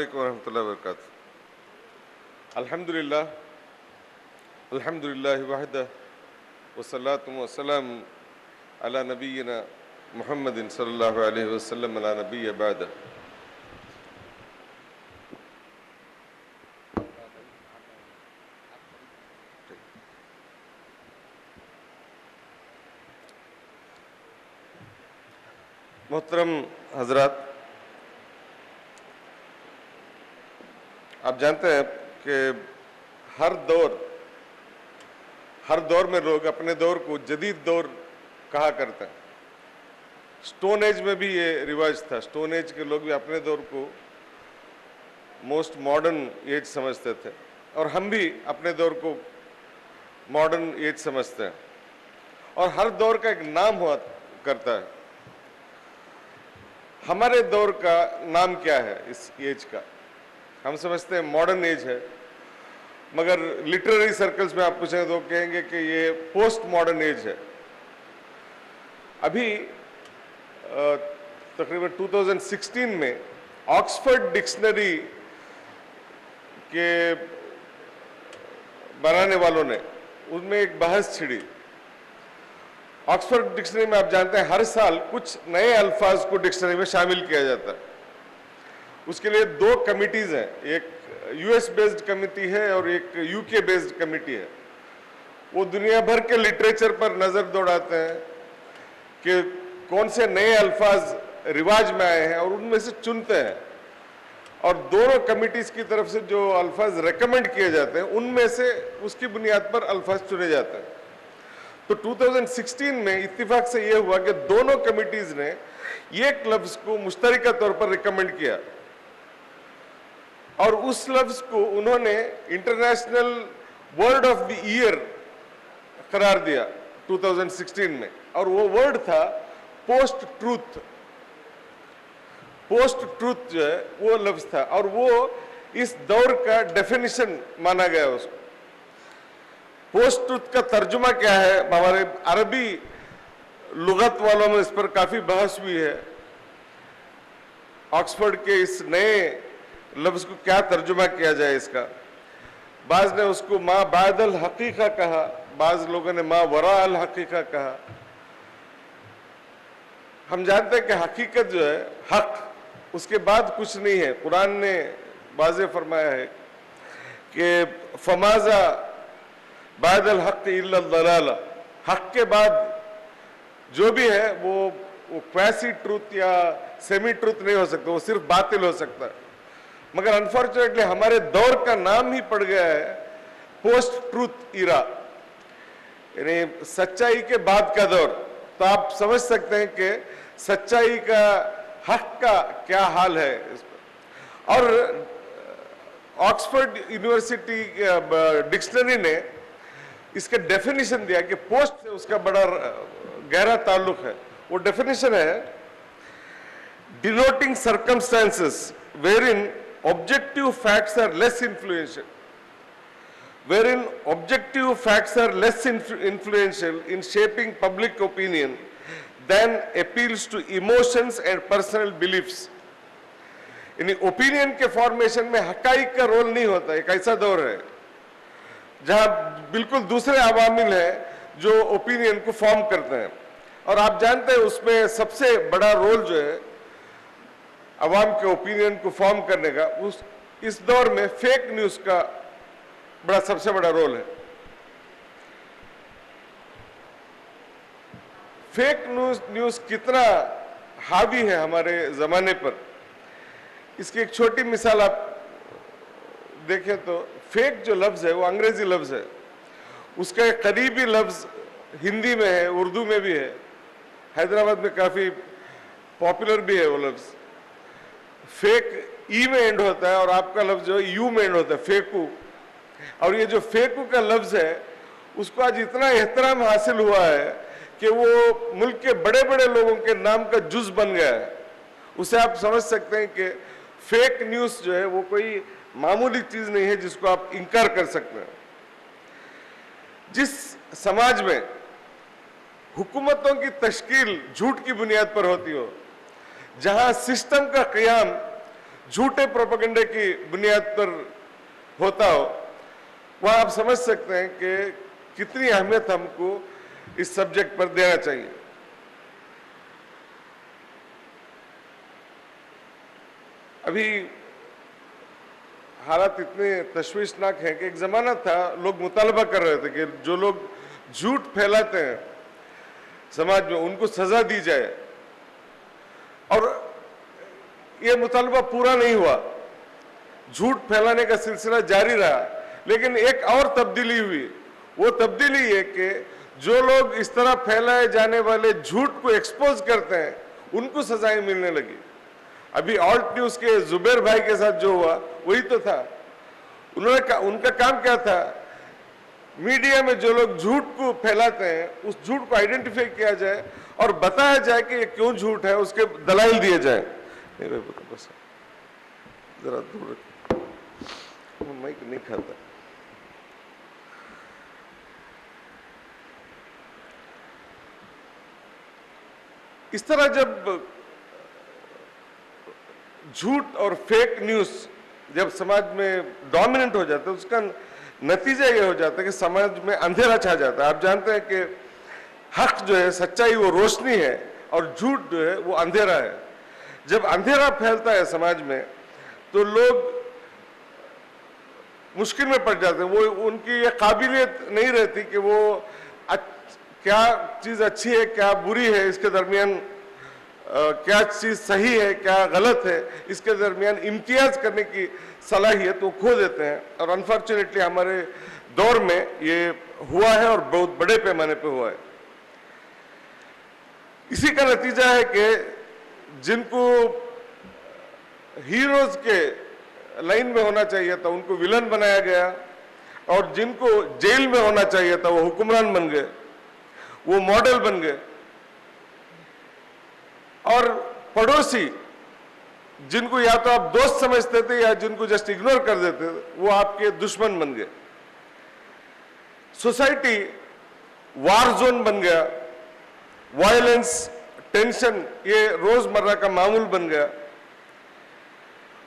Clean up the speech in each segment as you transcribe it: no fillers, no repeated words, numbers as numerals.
अलैकुम रहमतुल्लाहि व बरकातुहू। अल्हम्दुलिल्लाह अल्हम्दुलिल्लाहि वहदह वस्सलातु वस्सलामु अला नबिय्यिना मुहम्मदिन सल्लल्लाहु अलैहि वसल्लम ला नबिय्य बअदह। मोहतरम हजरात, आप जानते हैं कि हर दौर में लोग अपने दौर को जदीद दौर कहा करते हैं। स्टोन एज में भी ये रिवाज था। स्टोन एज के लोग भी अपने दौर को मोस्ट मॉडर्न एज समझते थे और हम भी अपने दौर को मॉडर्न एज समझते हैं। और हर दौर का एक नाम हुआ करता है। हमारे दौर का नाम क्या है इस एज का? हम समझते हैं मॉडर्न एज है, मगर लिटरेरी सर्कल्स में आप पूछेंगे तो कहेंगे कि ये पोस्ट मॉडर्न एज है। अभी तकरीबन 2016 में ऑक्सफोर्ड डिक्शनरी के बनाने वालों ने उनमें एक बहस छिड़ी। ऑक्सफोर्ड डिक्शनरी में आप जानते हैं हर साल कुछ नए अल्फाज को डिक्शनरी में शामिल किया जाता है। उसके लिए दो कमिटीज हैं, एक यूएस बेस्ड कमिटी है और एक यूके बेस्ड कमिटी है। वो दुनिया भर के लिटरेचर पर नजर दौड़ाते हैं कि कौन से नए अल्फाज रिवाज में आए हैं और उनमें से चुनते हैं। और दोनों कमिटीज की तरफ से जो अल्फाज रेकमेंड किए जाते हैं उनमें से उसकी बुनियाद पर अल्फाज चुने जाते हैं। तो 2016 में इत्तेफाक से यह हुआ कि दोनों कमिटीज ने एक लफ्ज को मुश्तरका तौर पर रिकमेंड किया और उस लफ्ज को उन्होंने international word of the year करार दिया 2016 में। और वो वर्ड था पोस्ट ट्रूथ। पोस्ट ट्रूथ जो है वो लफ्ज था और वो इस दौर का डेफिनेशन माना गया उसको। पोस्ट ट्रूथ का तर्जुमा क्या है? हमारे अरबी लुगत वालों में इस पर काफी बहस हुई है। ऑक्सफोर्ड के इस नए लफ्ज को क्या तर्जुमा किया जाए इसका? बाज ने उसको मा बादल हकीका कहा, बाज लोगों ने मा वरा अल हकीका कहा। हम जानते हैं कि हकीकत जो है हक, उसके बाद कुछ नहीं है। कुरान ने वाज़ेह फरमाया है कि फमाजा बादल हक इल्ला दलाला, हक के बाद जो भी है वो क्वैसी ट्रूथ या सेमी ट्रूथ नहीं हो सकता, वो सिर्फ बातिल हो सकता है। मगर अनफॉर्चुनेटली हमारे दौर का नाम ही पड़ गया है पोस्ट ट्रूथ इरा, यानी सच्चाई के बाद का दौर। तो आप समझ सकते हैं कि सच्चाई का, हक का क्या हाल है इस पर। और ऑक्सफोर्ड यूनिवर्सिटी डिक्शनरी ने इसका डेफिनेशन दिया कि पोस्ट से उसका बड़ा गहरा ताल्लुक है। वो डेफिनेशन है denoting circumstances wherein objective facts are less influential, wherein objective facts are less influential in shaping public opinion than appeals to emotions and personal beliefs. यानी ओपिनियन के फॉर्मेशन में हकाइक का रोल नहीं होता। एक ऐसा दौर है जहां बिल्कुल दूसरे अवामिल हैं जो ओपिनियन को फॉर्म करते हैं। और आप जानते हैं उसमें सबसे बड़ा रोल जो है अवाम के ओपिनियन को फॉर्म करने का, इस दौर में फेक न्यूज का सबसे बड़ा रोल है। फेक न्यूज कितना हावी है हमारे जमाने पर, इसकी एक छोटी मिसाल आप देखें तो फेक जो लफ्ज है वो अंग्रेजी लफ्ज है। उसका एक करीबी लफ्ज हिंदी में है, उर्दू में भी है, हैदराबाद में काफी पॉपुलर भी है वो लफ्ज। फेक ई में एंड होता है और आपका लफ्ज जो है यू में एंड होता है, फेकू। और ये जो फेकू का लफ्ज है उसको आज इतना एहतराम हासिल हुआ है कि वो मुल्क के बड़े बड़े लोगों के नाम का जुज बन गया है। उसे आप समझ सकते हैं कि फेक न्यूज जो है वो कोई मामूली चीज नहीं है जिसको आप इनकार कर सकते हैं। जिस समाज में हुकूमतों की तश्कील झूठ की बुनियाद पर होती हो, जहां सिस्टम का क़याम झूठे प्रोपेगेंडे की बुनियाद पर होता हो, वह आप समझ सकते हैं कि कितनी अहमियत हमको इस सब्जेक्ट पर देना चाहिए। अभी हालात इतने तशवीशनाक हैं कि एक जमाना था लोग मुतालबा कर रहे थे कि जो लोग झूठ फैलाते हैं समाज में उनको सजा दी जाए, और ये मुतालबा पूरा नहीं हुआ, झूठ फैलाने का सिलसिला जारी रहा। लेकिन एक और तब्दीली हुई, वो तब्दीली ये कि जो लोग इस तरह फैलाए जाने वाले झूठ को एक्सपोज करते हैं उनको सजाएं मिलने लगी। अभी ऑल्ट न्यूज के जुबैर भाई के साथ जो हुआ वही तो था। उनका काम क्या था, मीडिया में जो लोग झूठ को फैलाते हैं उस झूठ को आइडेंटिफाई किया जाए और बताया जाए कि ये क्यों झूठ है, उसके दलाइल दिए जाए। नहीं भाई बस जरा दूर माइक नहीं खाता। इस तरह जब झूठ और फेक न्यूज जब समाज में डोमिनेंट हो जाता है, उसका नतीजा ये हो जाता है कि समाज में अंधेरा छा जाता है। आप जानते हैं कि हक जो है, सच्चाई, वो रोशनी है और झूठ जो है वो अंधेरा है। जब अंधेरा फैलता है समाज में तो लोग मुश्किल में पड़ जाते हैं। वो उनकी ये काबिलियत नहीं रहती कि वो क्या चीज अच्छी है क्या बुरी है, इसके दरमियान क्या चीज सही है क्या गलत है, इसके दरमियान इम्तियाज करने की सलाहियत वो खो देते हैं। और अनफॉर्चुनेटली हमारे दौर में ये हुआ है और बहुत बड़े पैमाने पे हुआ है। इसी का नतीजा है कि जिनको हीरोज के लाइन में होना चाहिए था उनको विलन बनाया गया, और जिनको जेल में होना चाहिए था वो हुक्मरान बन गए, वो मॉडल बन गए। और पड़ोसी जिनको या तो आप दोस्त समझते थे या जिनको जस्ट इग्नोर कर देते थे, वो आपके दुश्मन बन गए। सोसाइटी वार जोन बन गया, वायलेंस, टेंशन ये रोजमर्रा का मामूल बन गया।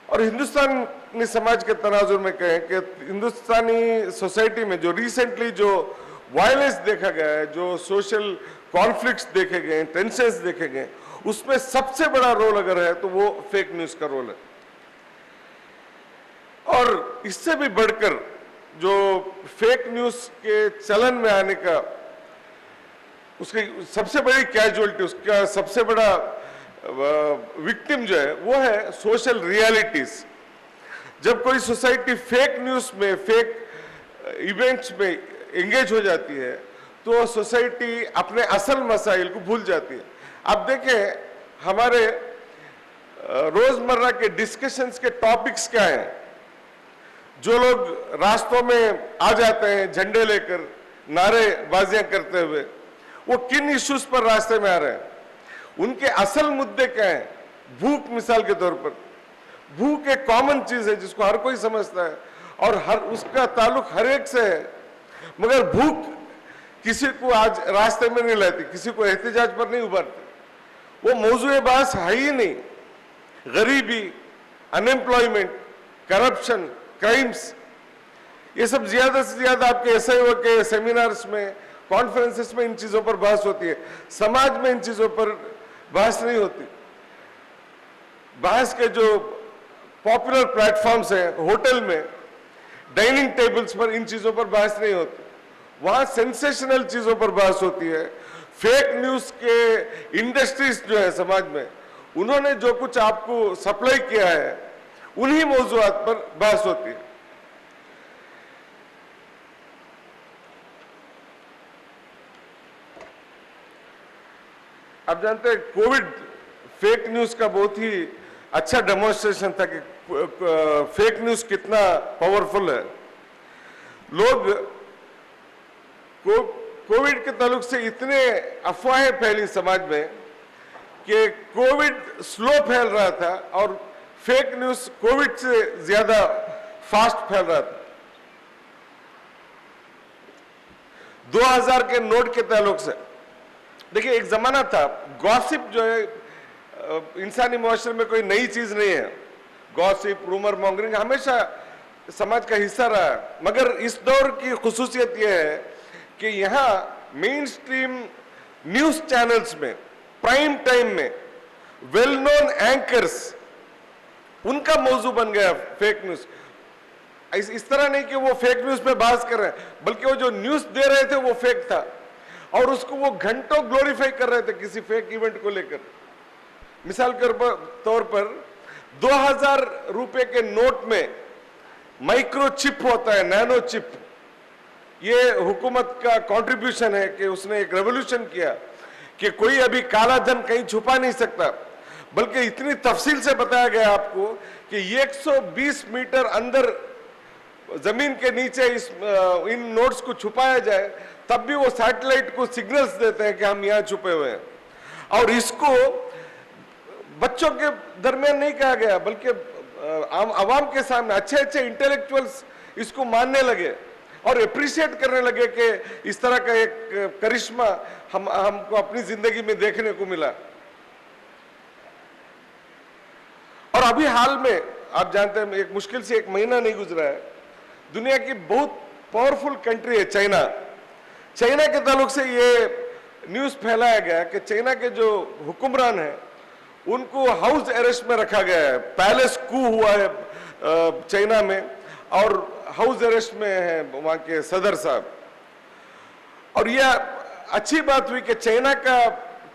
और हिंदुस्तानी समाज के तनाजुर में कहें कि हिंदुस्तानी सोसाइटी में जो रिसेंटली जो वायलेंस देखा गया है, जो सोशल कॉन्फ्लिक्ट्स देखे गए, टेंशंस देखे गए, उसमें सबसे बड़ा रोल अगर है तो वो फेक न्यूज का रोल है। और इससे भी बढ़कर जो फेक न्यूज के चलन में आने का उसकी सबसे बड़ी कैजुअलिटी, उसका सबसे बड़ा विक्टिम जो है वो है सोशल रियलिटीज। जब कोई सोसाइटी फेक न्यूज में, फेक इवेंट्स में एंगेज हो जाती है तो सोसाइटी अपने असल मसाइल को भूल जाती है। आप देखें हमारे रोजमर्रा के डिस्कशंस के टॉपिक्स क्या हैं। जो लोग रास्तों में आ जाते हैं झंडे लेकर, नारेबाजियां करते हुए, वो किन इश्यूज पर रास्ते में आ रहे हैं, उनके असल मुद्दे क्या हैं। भूख मिसाल के तौर पर, भूख एक कॉमन चीज है जिसको हर कोई समझता है और हर उसका ताल्लुक हर एक से है, मगर भूख किसी को आज रास्ते में नहीं लाती, किसी को एहतिजाज पर नहीं उभारती। वो मौजूद बात है ही नहीं। गरीबी, अनएम्प्लॉयमेंट, करप्शन, क्राइम्स, ये सब ज्यादा से ज्यादा आपके SIO के सेमिनार्स में, कॉन्फ्रेंसेस में इन चीजों पर बहस होती है। समाज में इन चीजों पर बहस नहीं होती। बहस के जो पॉपुलर प्लेटफॉर्म्स हैं, होटल में, डाइनिंग टेबल्स पर इन चीजों पर बहस नहीं होती। वहां सेंसेशनल चीजों पर बहस होती है। फेक न्यूज के इंडस्ट्रीज जो है समाज में, उन्होंने जो कुछ आपको सप्लाई किया है उन्हीं मौजूआत पर बहस होती है। आप जानते हैं कोविड फेक न्यूज का बहुत ही अच्छा डेमोन्स्ट्रेशन था कि फेक न्यूज कितना पावरफुल है। लोग कोविड के ताल्लुक से इतने अफवाहें फैली समाज में कि कोविड स्लो फैल रहा था और फेक न्यूज कोविड से ज्यादा फास्ट फैल रहा था। 2000 के नोट के ताल्लुक से देखिए, एक जमाना था, गॉसिप जो है इंसानी मुआशरे में कोई नई चीज नहीं है। गॉसिप, रूमर मॉन्गरिंग हमेशा समाज का हिस्सा रहा है। मगर इस दौर की खुसूसियत यह है कि यहाँ मेन स्ट्रीम न्यूज चैनल्स में प्राइम टाइम में वेल नोन एंकर्स उनका मौजू बन गया फेक न्यूज। इस तरह नहीं कि वो फेक न्यूज पे बहस कर रहे हैं, बल्कि वो जो न्यूज दे रहे थे वो फेक था और उसको वो घंटों ग्लोरीफाई कर रहे थे किसी फेक इवेंट को लेकर। मिसाल के तौर पर 2000 रुपए के नोट में माइक्रो चिप होता है, नैनो चिप। ये हुकूमत का कंट्रीब्यूशन है कि उसने एक रेवोल्यूशन किया कि कोई अभी काला धन कहीं छुपा नहीं सकता, बल्कि इतनी तफसील से बताया गया आपको कि 120 मीटर अंदर जमीन के नीचे इन नोट्स को छुपाया जाए, तब भी वो सैटेलाइट को सिग्नल्स देते हैं कि हम यहाँ छुपे हुए हैं। और इसको बच्चों के दरमियान नहीं कहा गया, बल्कि आवाम के सामने अच्छे अच्छे इंटेलेक्चुअल्स इसको मानने लगे और अप्रिशिएट करने लगे कि इस तरह का एक करिश्मा हमको अपनी जिंदगी में देखने को मिला। और अभी हाल में आप जानते हैं, एक मुश्किल से 1 महीना नहीं गुजरा है, दुनिया की बहुत पावरफुल कंट्री है चाइना। चाइना के ताल्लुक से ये न्यूज फैलाया गया कि चाइना के जो हुक्मरान हैं उनको हाउस अरेस्ट में रखा गया है। पैलेस कू हुआ है चाइना में और हाउस अरेस्ट में है वहां के सदर साहब। और यह अच्छी बात हुई कि चाइना का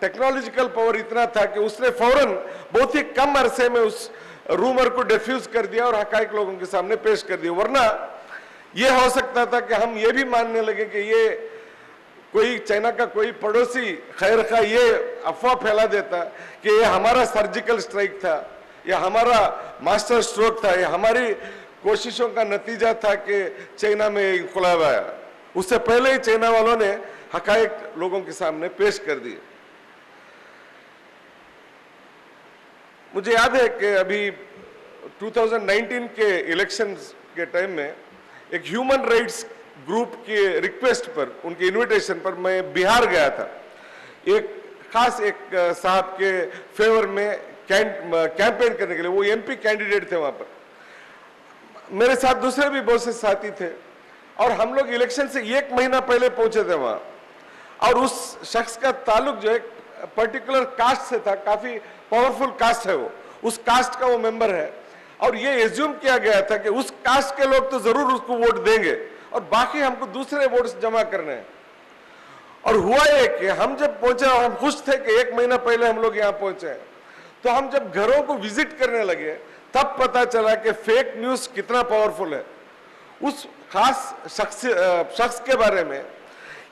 टेक्नोलॉजिकल पावर इतना था कि उसने फौरन बहुत ही कम अरसे में उस रूमर को डिफ्यूज कर दिया और हकाइक लोगों के सामने पेश कर दिया। वरना यह हो सकता था कि हम ये भी मानने लगे कि ये कोई चाइना का कोई पड़ोसी खैर खा ये अफवाह फैला देता कि ये हमारा सर्जिकल स्ट्राइक था, या हमारा मास्टर स्ट्रोक था, या हमारी कोशिशों का नतीजा था कि चाइना में इंकलाब आया। उससे पहले ही चाइना वालों ने हकाइक लोगों के सामने पेश कर दिए। मुझे याद है कि अभी 2019 के इलेक्शंस के टाइम में एक ह्यूमन राइट्स ग्रुप के रिक्वेस्ट पर, उनके इनविटेशन पर मैं बिहार गया था। एक खास एक साहब के फेवर में कैंपेन करने के लिए, वो एमपी कैंडिडेट थे वहां पर। मेरे साथ दूसरे भी बहुत से साथी थे और हम लोग इलेक्शन से 1 महीना पहले पहुंचे थे वहां। और उस शख्स का ताल्लुक जो एक पर्टिकुलर कास्ट से था, काफी पावरफुल कास्ट है वो, उस कास्ट का वो मेंबर है। और ये एज्यूम किया गया था कि उस कास्ट के लोग तो जरूर उसको वोट देंगे और बाकी हमको दूसरे वोट्स जमा करने हैं। और हुआ ये कि हम जब पहुंचे और हम खुश थे कि 1 महीना पहले हम लोग यहाँ पहुंचे, तो हम जब घरों को विजिट करने लगे तब पता चला कि फेक न्यूज कितना पावरफुल है। उस खास शख्स के बारे में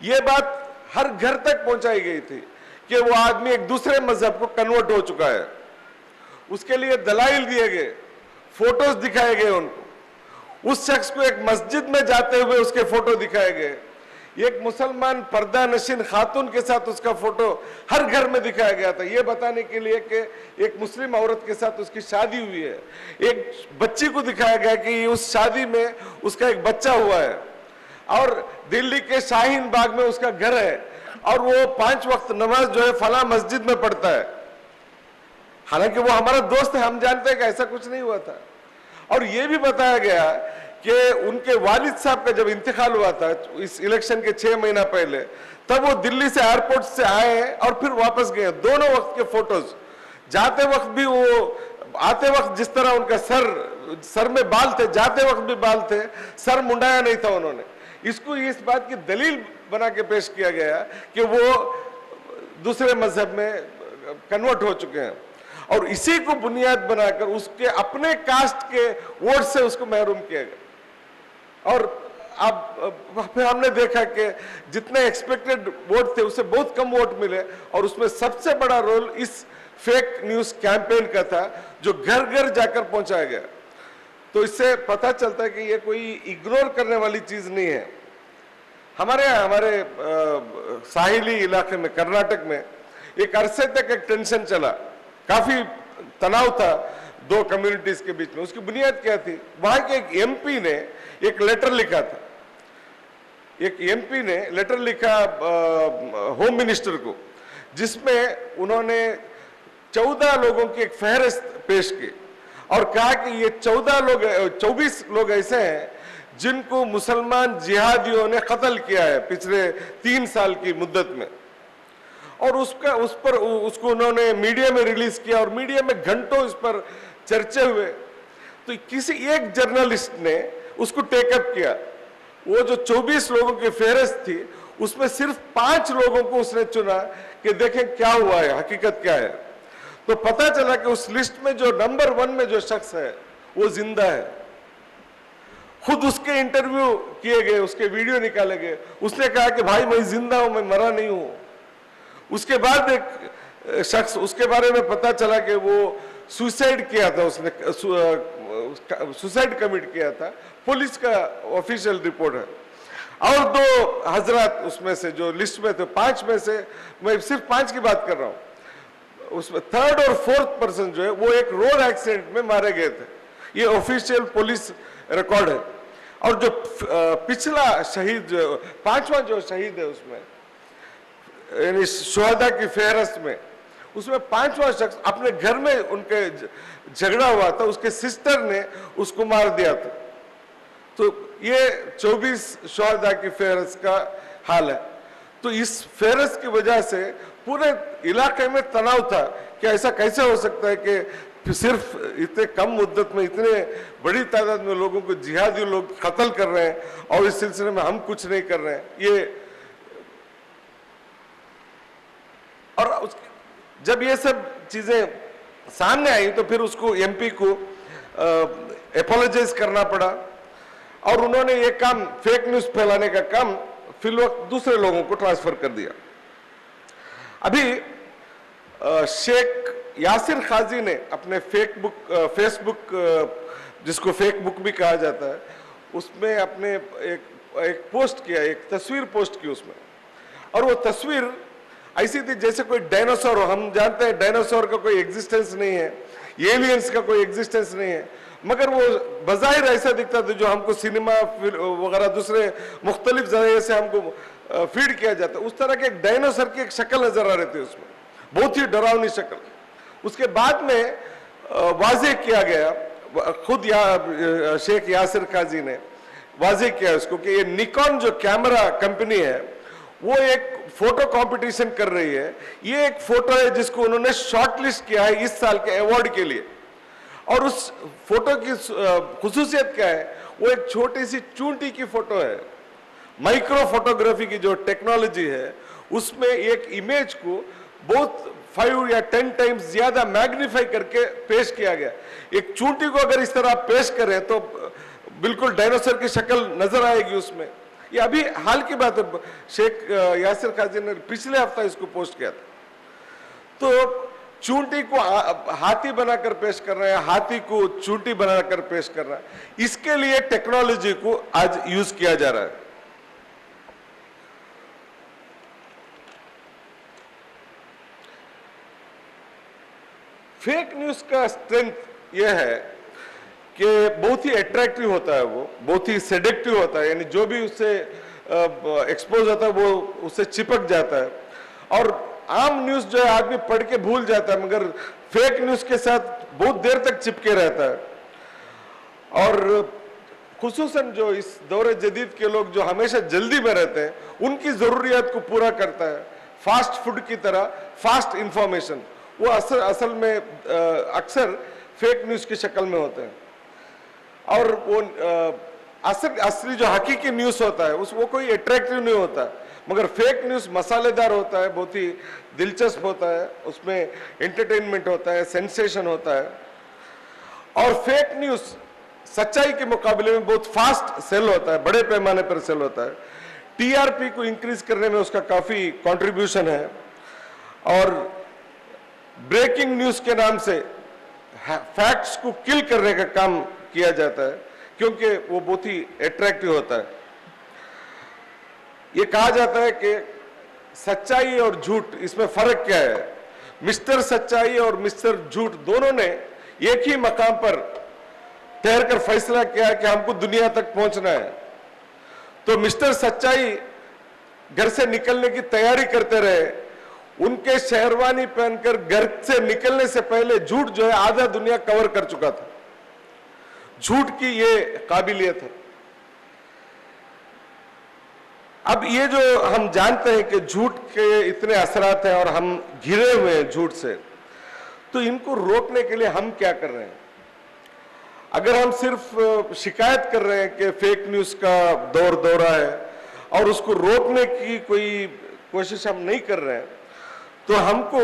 ये बात हर घर तक पहुंचाई गई थी कि वो आदमी एक दूसरे मजहब को कन्वर्ट हो चुका है। उसके लिए दलाइल दिए गए, फोटोज दिखाए गए उनको। उस शख्स को एक मस्जिद में जाते हुए उसके फोटो दिखाए गए। एक मुसलमान पर्दा नशीन खातून के साथ उसका फोटो हर घर में दिखाया गया था, यह बताने के लिए कि एक मुस्लिम औरत के साथ उसकी शादी हुई है। एक बच्ची को दिखाया गया कि उस शादी में उसका एक बच्चा हुआ है और दिल्ली के शाहीन बाग में उसका घर है और वो 5 वक्त नमाज जो है फला मस्जिद में पढ़ता है। हालांकि वो हमारा दोस्त है, हम जानते हैं कि ऐसा कुछ नहीं हुआ था। और ये भी बताया गया कि उनके वालिद साहब का जब इंतकाल हुआ था इस इलेक्शन के 6 महीना पहले, तब वो दिल्ली से एयरपोर्ट से आए और फिर वापस गए। दोनों वक्त के फोटोज, जाते वक्त भी वो, आते वक्त जिस तरह उनका सर में बाल थे, जाते वक्त भी बाल थे, सर मुंडाया नहीं था उन्होंने। इसको इस बात की दलील बना के पेश किया गया कि वो दूसरे मजहब में कन्वर्ट हो चुके हैं और इसी को बुनियाद बनाकर उसके अपने कास्ट के वोट से उसको महरूम किया गया। और अब फिर हमने देखा कि जितने एक्सपेक्टेड वोट थे उससे बहुत कम वोट मिले और उसमें सबसे बड़ा रोल इस फेक न्यूज कैंपेन का था जो घर घर जाकर पहुंचाया गया। तो इससे पता चलता है कि ये कोई इग्नोर करने वाली चीज नहीं है। हमारे साहिली इलाके में, कर्नाटक में एक अरसे तक एक टेंशन चला, काफी तनाव था 2 कम्युनिटीज के बीच में। उसकी बुनियाद क्या थी? वहां के एक एमपी ने एक लेटर लिखा था। एक एमपी ने लेटर लिखा होम मिनिस्टर को, जिसमें उन्होंने 14 लोगों की एक फहरिस्त पेश की और कहा कि ये 24 लोग ऐसे हैं जिनको मुसलमान जिहादियों ने कत्ल किया है पिछले 3 साल की मुद्दत में। और उसको उन्होंने मीडिया में रिलीज किया और मीडिया में घंटों इस पर चर्चे हुए। तो किसी एक जर्नलिस्ट ने उसको टेकअप किया। वो जो 24 लोगों की फेहरिस्त थी उसमें सिर्फ 5 लोगों को उसने चुना कि देखें क्या हुआ है, हकीकत क्या है। तो पता चला कि उस लिस्ट में जो नंबर 1 में जो शख्स है वो जिंदा है। खुद उसके इंटरव्यू किए गए, उसके वीडियो निकाले गए। उसने कहा कि भाई मैं जिंदा हूं, मैं मरा नहीं हूं। उसके बाद एक शख्स, उसके बारे में पता चला कि वो सुसाइड किया था, उसने सुसाइड कमिट किया था। पुलिस का ऑफिशियल रिपोर्ट है। और 2 हजरात उसमें से जो लिस्ट में थे, 5 में से मैं सिर्फ 5 की बात कर रहा हूं, उसमें 3rd और 4th पर्सन जो है वो एक रोड एक्सीडेंट में मारे गए थे। ये ऑफिशियल पुलिस रिकॉर्ड है। और जो पिछला शहीद, 5वां जो शहीद है उसमें, यानी शुहदा की फेहरिस्त में, उसमें 5वां शख्स अपने घर में उनके झगड़ा हुआ था, उसके सिस्टर ने उसको मार दिया था। तो ये 24 शुहदा की फेहरिस्त का हाल है। तो इस फेहरिस्त की वजह से पूरे इलाके में तनाव था कि ऐसा कैसे हो सकता है कि सिर्फ इतने कम मुद्दत में इतने बड़ी तादाद में लोगों को जिहादी लोग कत्ल कर रहे हैं और इस सिलसिले में हम कुछ नहीं कर रहे हैं। ये और जब ये सब चीजें सामने आई तो फिर उसको एमपी को एपोलोजाइज करना पड़ा और उन्होंने ये काम, फेक न्यूज फैलाने का काम फिलवक्त दूसरे लोगों को ट्रांसफर कर दिया। अभी शेख यासिर खाजी ने अपने फेसबुक, जिसको फेक बुक भी कहा जाता है, उसमें अपने एक पोस्ट किया, एक तस्वीर पोस्ट की उसमें। और वो तस्वीर ऐसी थी जैसे कोई डायनासोर हो। हम जानते हैं डायनासोर का कोई एग्जिस्टेंस नहीं है, एलियंस का कोई एग्जिस्टेंस नहीं है, मगर वो बज़ाहिर ऐसा दिखता था जो हमको सिनेमा वगैरह दूसरे मुख्तलिफ जरिए से हमको फीड किया जाता है। उस तरह के एक डायनासोर की एक शक्ल नजर आ रही थी उसमें, बहुत ही डरावनी शक्ल। उसके बाद में वाज़ेह किया गया, खुद शेख यासिर खाजी ने वाज़ेह किया उसको कि ये निकॉन जो कैमरा कंपनी है वो एक फोटो कंपटीशन कर रही है। ये एक फोटो है जिसको उन्होंने शॉर्टलिस्ट किया है इस साल के अवार्ड के लिए। और उस फोटो की खुसूसियत क्या है, वो एक छोटी सी चूंटी की फोटो है। माइक्रो फोटोग्राफी की जो टेक्नोलॉजी है उसमें एक इमेज को बहुत 5 या 10 टाइम्स ज्यादा मैग्नीफाई करके पेश किया गया। एक चूंटी को अगर इस तरह आप पेश करें तो बिल्कुल डायनासोर की शक्ल नजर आएगी उसमें। ये अभी हाल की बात है, शेख यासिर खाजी ने पिछले हफ्ता इसको पोस्ट किया था। तो चूंटी को हाथी बनाकर पेश कर रहे हैं, हाथी को चूंटी बनाकर पेश कर रहा है। इसके लिए टेक्नोलॉजी को आज यूज किया जा रहा है। फेक न्यूज का स्ट्रेंथ यह है कि बहुत ही अट्रैक्टिव होता है, वो बहुत ही सेडेक्टिव होता है, यानी जो भी उससे एक्सपोज होता है वो उससे चिपक जाता है। और आम न्यूज जो है आदमी पढ़ के भूल जाता है, मगर फेक न्यूज के साथ बहुत देर तक चिपके रहता है। और खुसूसन जो इस दौरे जदीद के लोग जो हमेशा जल्दी में रहते हैं, उनकी जरूरियात को पूरा करता है। फास्ट फूड की तरह फास्ट इंफॉर्मेशन वो असल में अक्सर फेक न्यूज की शक्ल में होते हैं। और वो असली जो हकीकी न्यूज होता है वो कोई अट्रैक्टिव नहीं होता, मगर फेक न्यूज मसालेदार होता है, बहुत ही दिलचस्प होता है, उसमें एंटरटेनमेंट होता है, सेंसेशन होता है। और फेक न्यूज सच्चाई के मुकाबले में बहुत फास्ट सेल होता है, बड़े पैमाने पर सेल होता है। टीआरपी को इंक्रीज करने में उसका काफी कंट्रीब्यूशन है। और ब्रेकिंग न्यूज के नाम से फैक्ट्स को किल करने का काम किया जाता है, क्योंकि वो बहुत ही अट्रैक्टिव होता है। ये कहा जाता है कि सच्चाई और झूठ, इसमें फर्क क्या है। मिस्टर सच्चाई और मिस्टर झूठ दोनों ने एक ही मकाम पर ठहरकर फैसला किया कि हमको दुनिया तक पहुंचना है। तो मिस्टर सच्चाई घर से निकलने की तैयारी करते रहे, उनके शेरवानी पहनकर घर से निकलने से पहले झूठ जो है आधा दुनिया कवर कर चुका था। झूठ की ये काबिलियत है। अब ये जो हम जानते हैं कि झूठ के इतने असरात हैं और हम घिरे हुए हैं झूठ से, तो इनको रोकने के लिए हम क्या कर रहे हैं? अगर हम सिर्फ शिकायत कर रहे हैं कि फेक न्यूज का दौर दौरा है और उसको रोकने की कोई कोशिश हम नहीं कर रहे हैं, तो हमको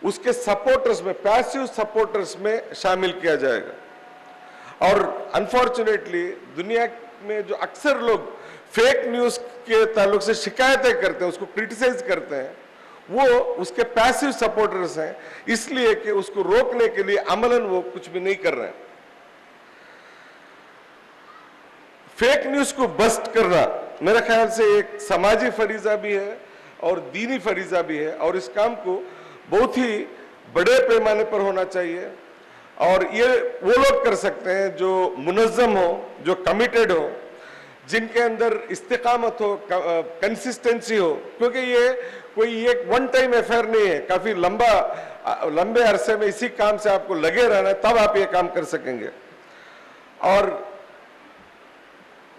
उसके सपोर्टर्स में, पैसिव सपोर्टर्स में शामिल किया जाएगा। और अनफॉर्चुनेटली दुनिया में जो अक्सर लोग फेक न्यूज के ताल्लुक से शिकायतें करते हैं, उसको क्रिटिसाइज करते हैं, वो उसके पैसिव सपोर्टर्स हैं, इसलिए कि उसको रोकने के लिए अमलन वो कुछ भी नहीं कर रहे हैं। फेक न्यूज को बस्ट करना मेरे ख्याल से एक समाजी फरीजा भी है और दीनी फरीजा भी है, और इस काम को बहुत ही बड़े पैमाने पर होना चाहिए। और ये वो लोग कर सकते हैं जो मुनज़्ज़म हो, जो कमिटेड हो, जिनके अंदर इस्तिकामत हो, कंसिस्टेंसी हो, क्योंकि ये कोई एक वन टाइम अफेयर नहीं है, काफी लंबे अरसे में इसी काम से आपको लगे रहना है, तब आप ये काम कर सकेंगे। और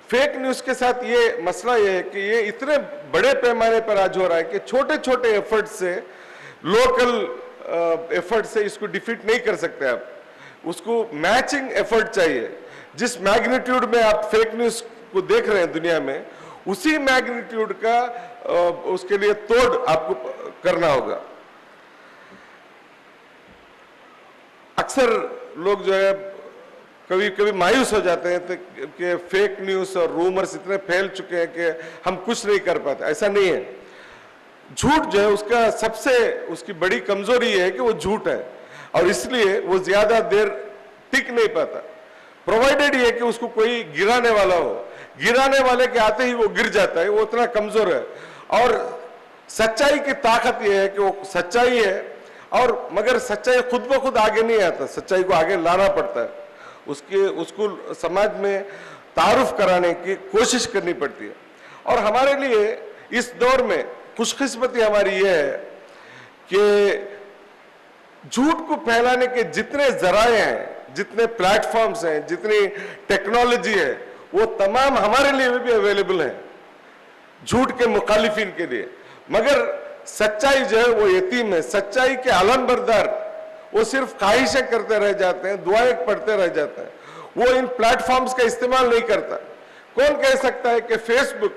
फेक न्यूज के साथ ये मसला ये है कि ये इतने बड़े पैमाने पर आज हो रहा है कि छोटे छोटे एफर्ट से, लोकल एफर्ट से इसको डिफीट नहीं कर सकते आप। उसको मैचिंग एफर्ट चाहिए। जिस मैग्नीट्यूड में आप फेक न्यूज को देख रहे हैं दुनिया में, उसी मैग्नीट्यूड का उसके लिए तोड़ आपको करना होगा। अक्सर लोग जो है कभी कभी मायूस हो जाते हैं कि फेक न्यूज और रूमर्स इतने फैल चुके हैं कि हम कुछ नहीं कर पाते। ऐसा नहीं है। झूठ जो है उसका सबसे उसकी बड़ी कमजोरी है कि वो झूठ है, और इसलिए वो ज्यादा देर टिक नहीं पाता, प्रोवाइडेड ये कि उसको कोई गिराने वाला हो। गिराने वाले के आते ही वो गिर जाता है, वो उतना कमजोर है। और सच्चाई की ताकत ये है कि वो सच्चाई है, और मगर सच्चाई खुद ब खुद आगे नहीं आता, सच्चाई को आगे लाना पड़ता है, उसको समाज में तारुफ कराने की कोशिश करनी पड़ती है। और हमारे लिए इस दौर में खुशकिस्मती हमारी ये है कि झूठ को फैलाने के जितने जराए हैं, जितने प्लेटफॉर्म्स हैं, जितनी टेक्नोलॉजी है, वो तमाम हमारे लिए भी अवेलेबल है झूठ के मुखालिफिन के लिए। मगर सच्चाई जो है वो यतीम है। सच्चाई के अलमबरदार वो सिर्फ ख्वाहिशें करते रह जाते हैं, दुआएं पढ़ते रह जाते हैं, वो इन प्लेटफॉर्म्स का इस्तेमाल नहीं करता। कौन कह सकता है कि फेसबुक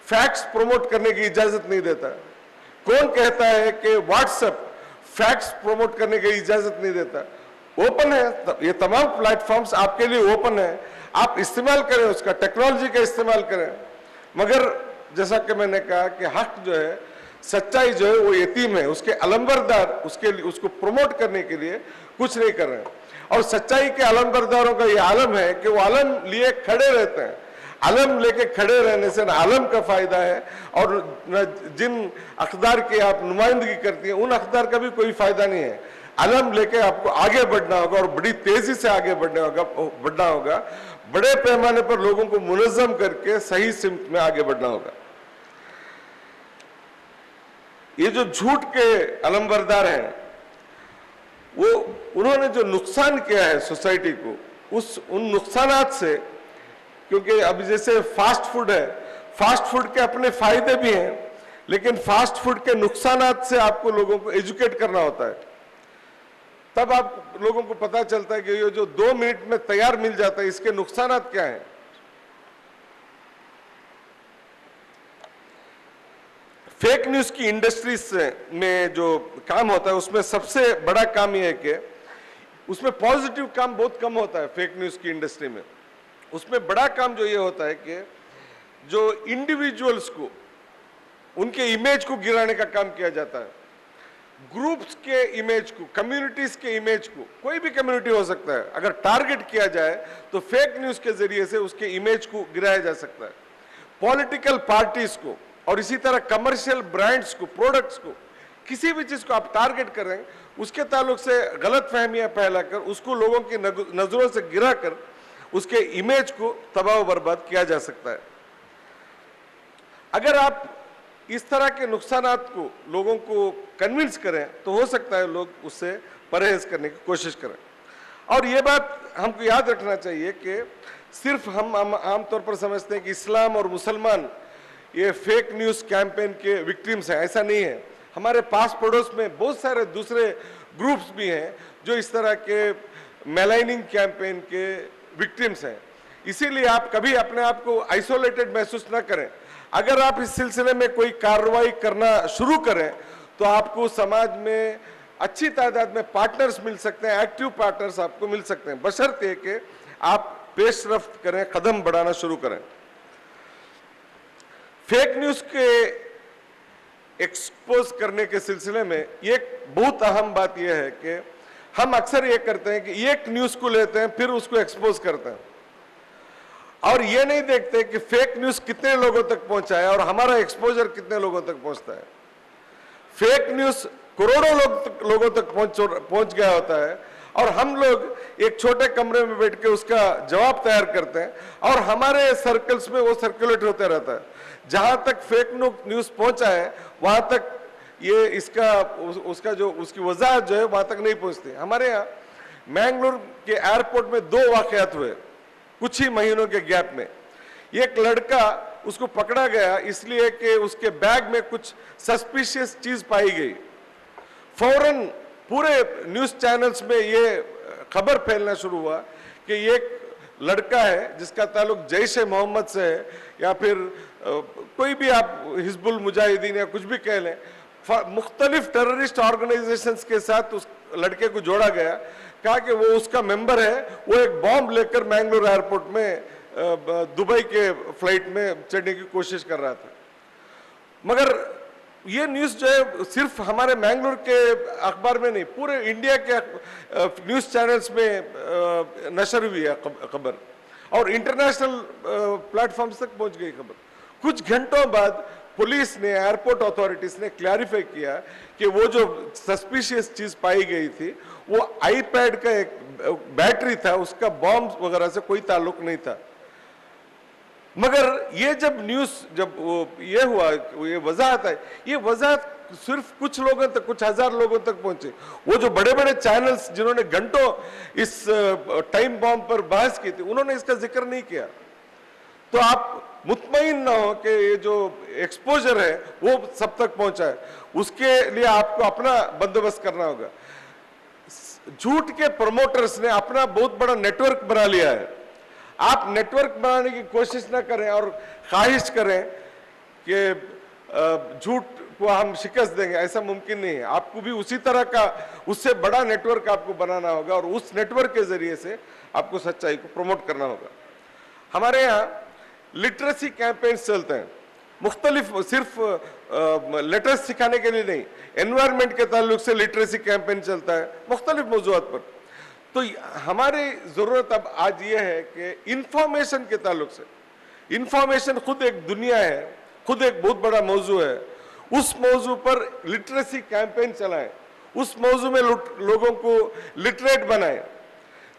फैक्ट्स प्रमोट करने की इजाजत नहीं देता? कौन कहता है कि व्हाट्सएप फैक्ट्स प्रमोट करने की इजाजत नहीं देता? ओपन है, ये तमाम प्लेटफॉर्म्स आपके लिए ओपन है, आप इस्तेमाल करें, उसका टेक्नोलॉजी का इस्तेमाल करें। मगर जैसा कि मैंने कहा कि हक जो है, सच्चाई जो है वो यतीम है, उसके अलंबरदार उसको प्रमोट करने के लिए कुछ नहीं कर रहे हैं। और सच्चाई के अलंबरदारों का ये आलम है कि वो आलम लिए खड़े रहते हैं। आलम लेके खड़े रहने से न आलम का फायदा है, और न जिन अखदार की आप नुमाइंदगी करती हैं उन अखदार का भी कोई फायदा नहीं है। आलम लेके आपको आगे बढ़ना होगा, और बड़ी तेजी से आगे बढ़ना होगा। बड़े पैमाने पर लोगों को मुनज़्ज़म करके सही सिमत में आगे बढ़ना होगा। ये जो झूठ के अलंबरदार हैं, वो उन्होंने जो नुकसान किया है सोसाइटी को, उन नुकसानात से, क्योंकि अब जैसे फास्ट फूड है, फास्ट फूड के अपने फायदे भी हैं, लेकिन फास्ट फूड के नुकसानात से आपको लोगों को एजुकेट करना होता है। तब आप लोगों को पता चलता है कि ये जो 2 मिनट में तैयार मिल जाता है, इसके नुकसानात क्या हैं। फेक न्यूज की इंडस्ट्रीज में जो काम होता है, उसमें सबसे बड़ा काम यह है कि उसमें पॉजिटिव काम बहुत कम होता है। फेक न्यूज की इंडस्ट्री में उसमें बड़ा काम जो ये होता है कि जो इंडिविजुअल्स को, उनके इमेज को गिराने का काम किया जाता है। ग्रुप्स के इमेज को, कम्युनिटीज के इमेज को, कोई भी कम्युनिटी हो सकता है, अगर टारगेट किया जाए तो फेक न्यूज के जरिए से उसके इमेज को गिराया जा सकता है। पॉलिटिकल पार्टीज को, और इसी तरह कमर्शियल ब्रांड्स को, प्रोडक्ट्स को, किसी भी चीज को आप टारगेट कर रहे हैं, उसके ताल्लुक से गलत फहमियां फैलाकर उसको लोगों की नजरों से गिराकर उसके इमेज को तबाह बर्बाद किया जा सकता है। अगर आप इस तरह के नुकसानात को लोगों को कन्विंस करें तो हो सकता है लोग उससे परहेज करने की कोशिश करें। और ये बात हमको याद रखना चाहिए कि सिर्फ हम आमतौर पर समझते हैं कि इस्लाम और मुसलमान ये फेक न्यूज़ कैंपेन के विक्टिम्स हैं, ऐसा नहीं है। हमारे पास पड़ोस में बहुत सारे दूसरे ग्रुप्स भी हैं जो इस तरह के मेलाइनिंग कैंपेन के विक्टिम्स हैं। इसीलिए आप कभी अपने आप को आइसोलेटेड महसूस ना करें। अगर आप इस सिलसिले में कोई कार्रवाई करना शुरू करें तो आपको समाज में अच्छी तादाद में पार्टनर्स मिल सकते हैं, एक्टिव पार्टनर्स आपको मिल सकते हैं, बशर्ते कि आप पेशरफ्त करें, कदम बढ़ाना शुरू करें। फेक न्यूज़ के एक्सपोज करने के सिलसिले में एक बहुत अहम बात यह है कि हम अक्सर ये करते हैं कि एक न्यूज़ को लेते हैं फिर उसको एक्सपोज करते हैं और ये नहीं देखते कि फेक न्यूज़ कितने लोगों तक पहुंचा है और हमारा एक्सपोजर कितने लोगों तक पहुंचता है। फेक न्यूज़ करोड़ों लोगों तक पहुंच गया होता है और हम लोग एक छोटे कमरे में बैठ के उसका जवाब तैयार करते हैं और हमारे सर्कल्स में वो सर्कुलेट होता रहता है। जहां तक फेक न्यूज़ पहुंचा है वहां तक ये उसका जो उसकी वजाहत जो है वहां तक नहीं पहुंचती। हमारे यहाँ मैंगलोर के एयरपोर्ट में 2 वाकयात हुए कुछ ही महीनों के गैप में। एक लड़का उसको पकड़ा गया इसलिए कि उसके बैग में कुछ सस्पिशियस चीज पाई गई। फौरन पूरे न्यूज चैनल्स में ये खबर फैलना शुरू हुआ कि एक लड़का है जिसका ताल्लुक जैश ए मोहम्मद से है या फिर कोई भी आप हिजबुल मुजाहिदीन या कुछ भी कह लें, मुख्तलिफ टेररिस्ट ऑर्गेनाइजेशंस के साथ उस लड़के को जोड़ा गया। कहा कि वो उसका मेंबर है, वो एक बॉम्ब लेकर मैंगलोर एयरपोर्ट में दुबई के फ्लाइट में चढ़ने की कोशिश कर रहा था। मगर ये न्यूज़ जो है सिर्फ हमारे मैंगलोर के अखबार में नहीं, पूरे इंडिया के न्यूज़ चैनल्स में नशर हुई है खबर और इंटरनेशनल प्लेटफॉर्म्स तक पहुंच गई खबर। कुछ घंटों बाद पुलिस ने, एयरपोर्ट अथॉरिटीज ने क्लैरिफाई किया कि वो जो सस्पिशियस चीज पाई गई थी वो आईपैड का एक बैटरी था, उसका बॉम्ब वगैरह से कोई ताल्लुक नहीं था। मगर ये जब न्यूज़ ये हुआ, ये वजाहत है, ये वजाहत सिर्फ कुछ लोगों तक, कुछ हजार लोगों तक पहुंचे। वो जो बड़े बड़े चैनल्स जिन्होंने घंटों इस टाइम बॉम्ब पर बहस की थी उन्होंने इसका जिक्र नहीं किया। तो आप मुतमईन ना हो कि ये जो एक्सपोजर है वो सब तक पहुंचा है, उसके लिए आपको अपना बंदोबस्त करना होगा। झूठ के प्रमोटर्स ने अपना बहुत बड़ा नेटवर्क बना लिया है। आप नेटवर्क बनाने की कोशिश ना करें और ख्वाहिश करें कि झूठ को हम शिकस्त देंगे, ऐसा मुमकिन नहीं है। आपको भी उसी तरह का, उससे बड़ा नेटवर्क आपको बनाना होगा और उस नेटवर्क के जरिए से आपको सच्चाई को प्रमोट करना होगा। हमारे यहाँ लिटरेसी कैंपेन्स चलते हैं, मुख्तलिफ, सिर्फ लेटर्स सिखाने के लिए नहीं, एनवायरनमेंट के ताल्लुक से लिटरेसी कैंपेन चलता है मुख्तलिफ मौजूआत पर। तो हमारी ज़रूरत अब आज ये है कि इंफॉर्मेशन के ताल्लुक से, इंफॉर्मेशन खुद एक दुनिया है, खुद एक बहुत बड़ा मौजू है, उस मौजू पर लिटरेसी कैंपेन चलाएं, उस मौजू में लोगों को लिटरेट बनाएं।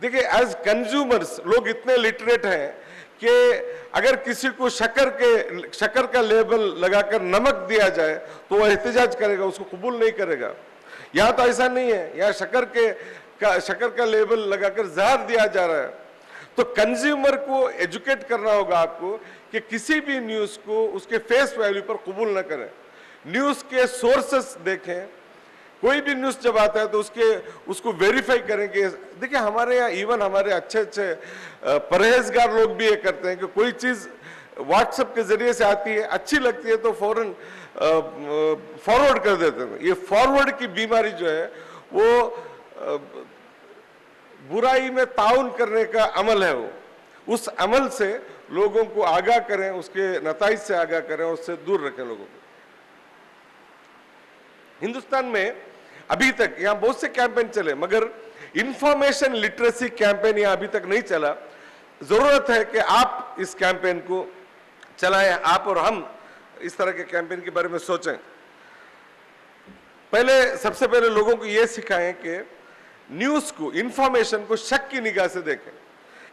देखिए, एज कंज्यूमर्स लोग इतने लिटरेट हैं कि अगर किसी को शक्कर का लेबल लगाकर नमक दिया जाए तो वह एहतजाज करेगा, उसको कबूल नहीं करेगा। यहाँ तो ऐसा नहीं है, यहाँ शक्कर का लेबल लगाकर जहर दिया जा रहा है। तो कंज्यूमर को एजुकेट करना होगा आपको कि किसी भी न्यूज़ को उसके फेस वैल्यू पर कबूल न करें, न्यूज़ के सोर्सेस देखें। कोई भी न्यूज़ जब आता है तो उसको वेरीफाई करेंगे। देखिए, हमारे यहाँ इवन हमारे अच्छे परहेजगार लोग भी ये करते हैं कि कोई चीज़ व्हाट्सएप के जरिए से आती है, अच्छी लगती है तो फौरन फॉरवर्ड कर देते हैं। ये फॉरवर्ड की बीमारी जो है वो बुराई में ताउन करने का अमल है। वो उस अमल से लोगों को आगाह करें, उसके नताइज से आगाह करें, उससे दूर रखें लोगों को। हिंदुस्तान में अभी तक यहाँ बहुत से कैंपेन चले मगर इंफॉर्मेशन लिटरेसी कैंपेन यहाँ अभी तक नहीं चला। जरूरत है कि आप इस कैंपेन को चलाएं, आप और हम इस तरह के कैंपेन के बारे में सोचें। सबसे पहले लोगों को यह सिखाएं कि न्यूज़ को, इंफॉर्मेशन को शक की निगाह से देखें।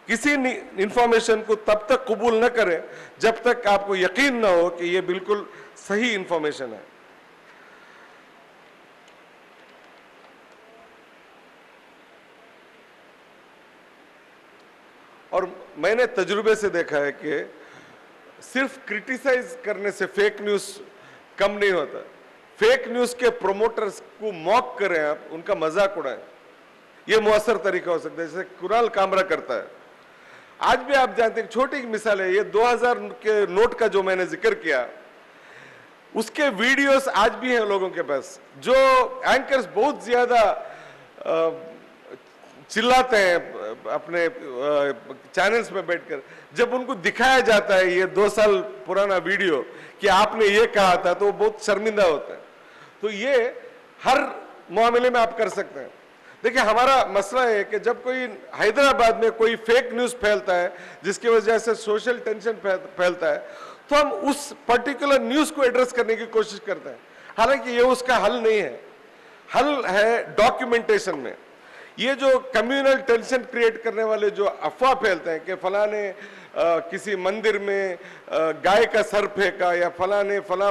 किसी इंफॉर्मेशन को तब तक कबूल न करें जब तक आपको यकीन न हो कि यह बिल्कुल सही इंफॉर्मेशन है। और मैंने तजुर्बे से देखा है कि सिर्फ क्रिटिसाइज करने से फेक न्यूज कम नहीं होता। फेक न्यूज के प्रोमोटर्स को मॉक करें आप, उनका मजाक उड़ाएं, ये मुअस्सर तरीका हो सकता है, जैसे कुणाल कामरा करता है। आज भी आप जानते हैं, छोटी मिसाल है, ये 2000 के नोट का जो मैंने जिक्र किया, उसके वीडियोस आज भी हैं लोगों के पास। जो एंकर्स बहुत ज्यादा चिल्लाते हैं अपने चैनल्स में बैठकर, जब उनको दिखाया जाता है ये 2 साल पुराना वीडियो कि आपने ये कहा था, तो वो बहुत शर्मिंदा होता है। तो ये हर मामले में आप कर सकते हैं। देखिए, हमारा मसला है कि जब कोई हैदराबाद में कोई फेक न्यूज फैलता है जिसकी वजह से सोशल टेंशन फैलता है, तो हम उस पर्टिकुलर न्यूज को एड्रेस करने की कोशिश करते हैं। हालांकि ये उसका हल नहीं है। हल है डॉक्यूमेंटेशन में। ये जो कम्युनल टेंशन क्रिएट करने वाले जो अफवाह फैलते हैं कि फला ने किसी मंदिर में गाय का सर फेंका, या फला ने फला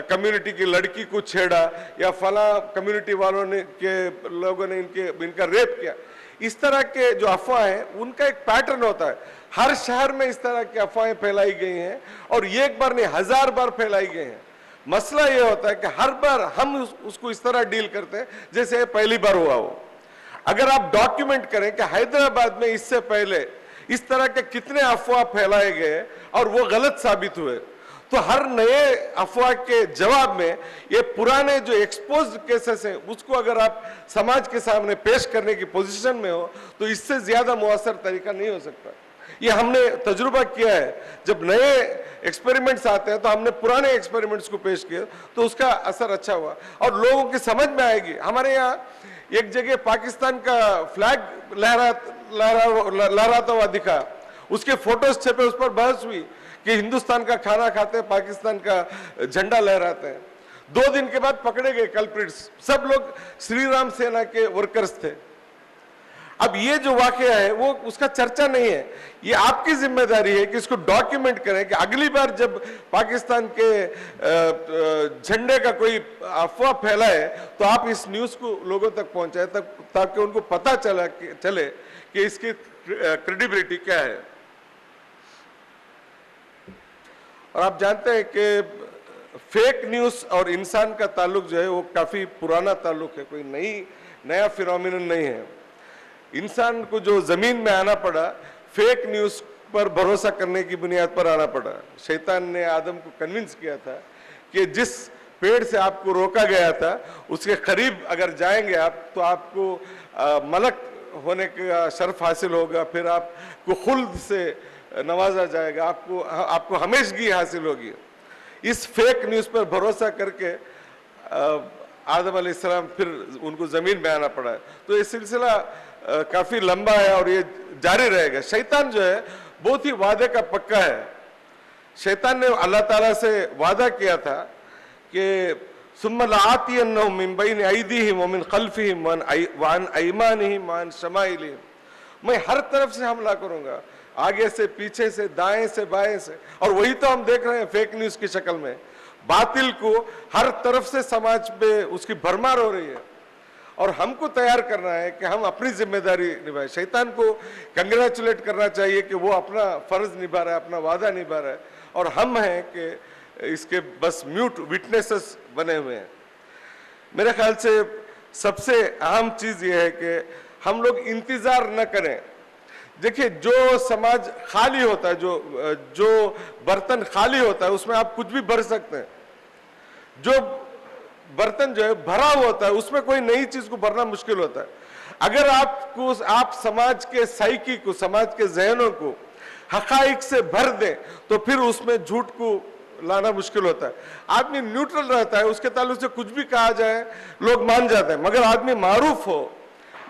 कम्युनिटी की लड़की को छेड़ा, या फला कम्युनिटी वालों ने के लोगों ने इनका रेप किया, इस तरह के जो अफवाह हैं उनका एक पैटर्न होता है। हर शहर में इस तरह की अफवाहें फैलाई गई हैं, और ये एक बार नहीं 1000 बार फैलाई गई हैं। मसला ये होता है कि हर बार हम उसको इस तरह डील करते हैं जैसे पहली बार हुआ हो। अगर आप डॉक्यूमेंट करें कि हैदराबाद में इससे पहले इस तरह के कितने अफवाह फैलाए गए और वो गलत साबित हुए, तो हर नए अफवाह के जवाब में ये पुराने जो एक्सपोज्ड केसेस हैं उसको अगर आप समाज के सामने पेश करने की पोजीशन में हो, तो इससे ज्यादा मुअस्सर तरीका नहीं हो सकता। ये हमने तजुर्बा किया है। जब नए एक्सपेरिमेंट्स आते हैं तो हमने पुराने एक्सपेरिमेंट्स को पेश किया, तो उसका असर अच्छा हुआ और लोगों की समझ में आएगी। हमारे यहाँ एक जगह पाकिस्तान का फ्लैग लहराता हुआ दिखा, उसके फोटोज छपे, उस पर बहस हुई कि हिंदुस्तान का खाना खाते हैं, पाकिस्तान का झंडा लहराते हैं। 2 दिन के बाद पकड़े गए कल्प्रिट्स, सब लोग श्री राम सेना के वर्कर्स थे। अब ये जो वाकया है वो उसका चर्चा नहीं है। ये आपकी जिम्मेदारी है कि इसको डॉक्यूमेंट करें कि अगली बार जब पाकिस्तान के झंडे का कोई अफवाह फैलाए तो आप इस न्यूज को लोगों तक पहुंचाए, ताकि उनको पता चले कि इसकी क्रेडिबिलिटी क्या है। और आप जानते हैं कि फेक न्यूज और इंसान का ताल्लुक जो है वो काफी पुराना ताल्लुक है, कोई नया फिनोमिनन नहीं है। इंसान को जो जमीन में आना पड़ा, फेक न्यूज पर भरोसा करने की बुनियाद पर आना पड़ा। शैतान ने आदम को कन्विंस किया था कि जिस पेड़ से आपको रोका गया था उसके करीब अगर जाएंगे आप तो आपको मलक होने का शर्फ हासिल होगा, फिर आपको खुल्द से नवाजा जाएगा, आपको हमेशगी हासिल होगी। इस फेक न्यूज पर भरोसा करके आदम अलैहिस्सलाम फिर उनको जमीन में आना पड़ा। तो ये सिलसिला काफी लंबा है और ये जारी रहेगा। शैतान जो है बहुत ही वादे का पक्का है। शैतान ने अल्लाह ताला से वादा किया था कि सुम्मा लआतियन्नहुम मिन बैनि अयदीहिम व मिन खल्फिहिम व अन अयमानिहिम व अन शमाइलिहिम, मैं हर तरफ से हमला करूंगा, आगे से, पीछे से, दाएं से, बाएं से। और वही तो हम देख रहे हैं फेक न्यूज की शक्ल में। बातिल को हर तरफ से समाज पे उसकी भरमार हो रही है और हमको तैयार करना है कि हम अपनी जिम्मेदारी निभाएं। शैतान को कंग्रेचुलेट करना चाहिए कि वो अपना फर्ज निभा रहा है, अपना वादा निभा रहा है, और हम हैं कि इसके बस म्यूट विटनेसेस बने हुए हैं। मेरे ख्याल से सबसे अहम चीज ये है कि हम लोग इंतजार न करें। देखिए, जो समाज खाली होता है, जो बर्तन खाली होता है उसमें आप कुछ भी भर सकते हैं। जो बर्तन जो है भरा हुआ होता है उसमें कोई नई चीज को भरना मुश्किल होता है। अगर आप समाज के साइकी को, समाज के जहनों को हकाइक से भर दें तो फिर उसमें झूठ को लाना मुश्किल होता है। आदमी न्यूट्रल रहता है, उसके ताल्लुक से कुछ भी कहा जाए लोग मान जाते हैं, मगर आदमी मारूफ हो,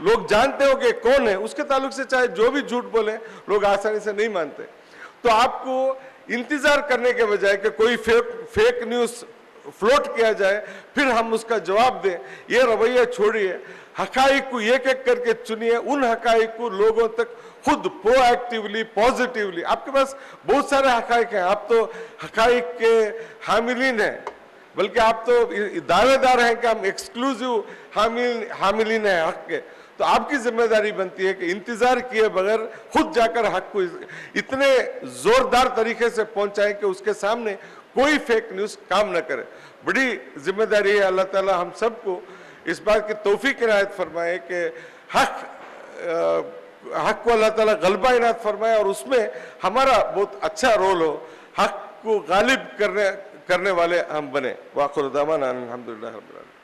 लोग जानते हो कि कौन है, उसके ताल्लुक से चाहे जो भी झूठ बोले लोग आसानी से नहीं मानते। तो आपको इंतजार करने के बजाय कि कोई फेक न्यूज फ्लोट किया जाए फिर हम उसका जवाब दें, ये रवैया छोड़िए। हकाइक को एक एक करके चुनिए, उन हकाइक को लोगों तक खुद प्रोएक्टिवली, पॉजिटिवली। आपके पास बहुत सारे हकाइक हैं, आप तो हकाइक के हामिलीन हैं, बल्कि आप तो दावेदार हैं कि हम एक्सक्लूसिव हामिलीन हैं हक के। तो आपकी जिम्मेदारी बनती है कि इंतजार किए बगैर खुद जाकर हक को इतने जोरदार तरीके से पहुंचाएं कि उसके सामने कोई फेक न्यूज काम न करे। बड़ी जिम्मेदारी है। अल्लाह ताला हम सबको इस बात की तौफीक इनायत फरमाए कि हक को अल्लाह ताला गलबा इनायत फरमाए और उसमें हमारा बहुत अच्छा रोल हो, हक को गालिब करने वाले हम बने। वाखिर दावाना अल्हम्दुलिल्लाह रब्बिल आलमीन।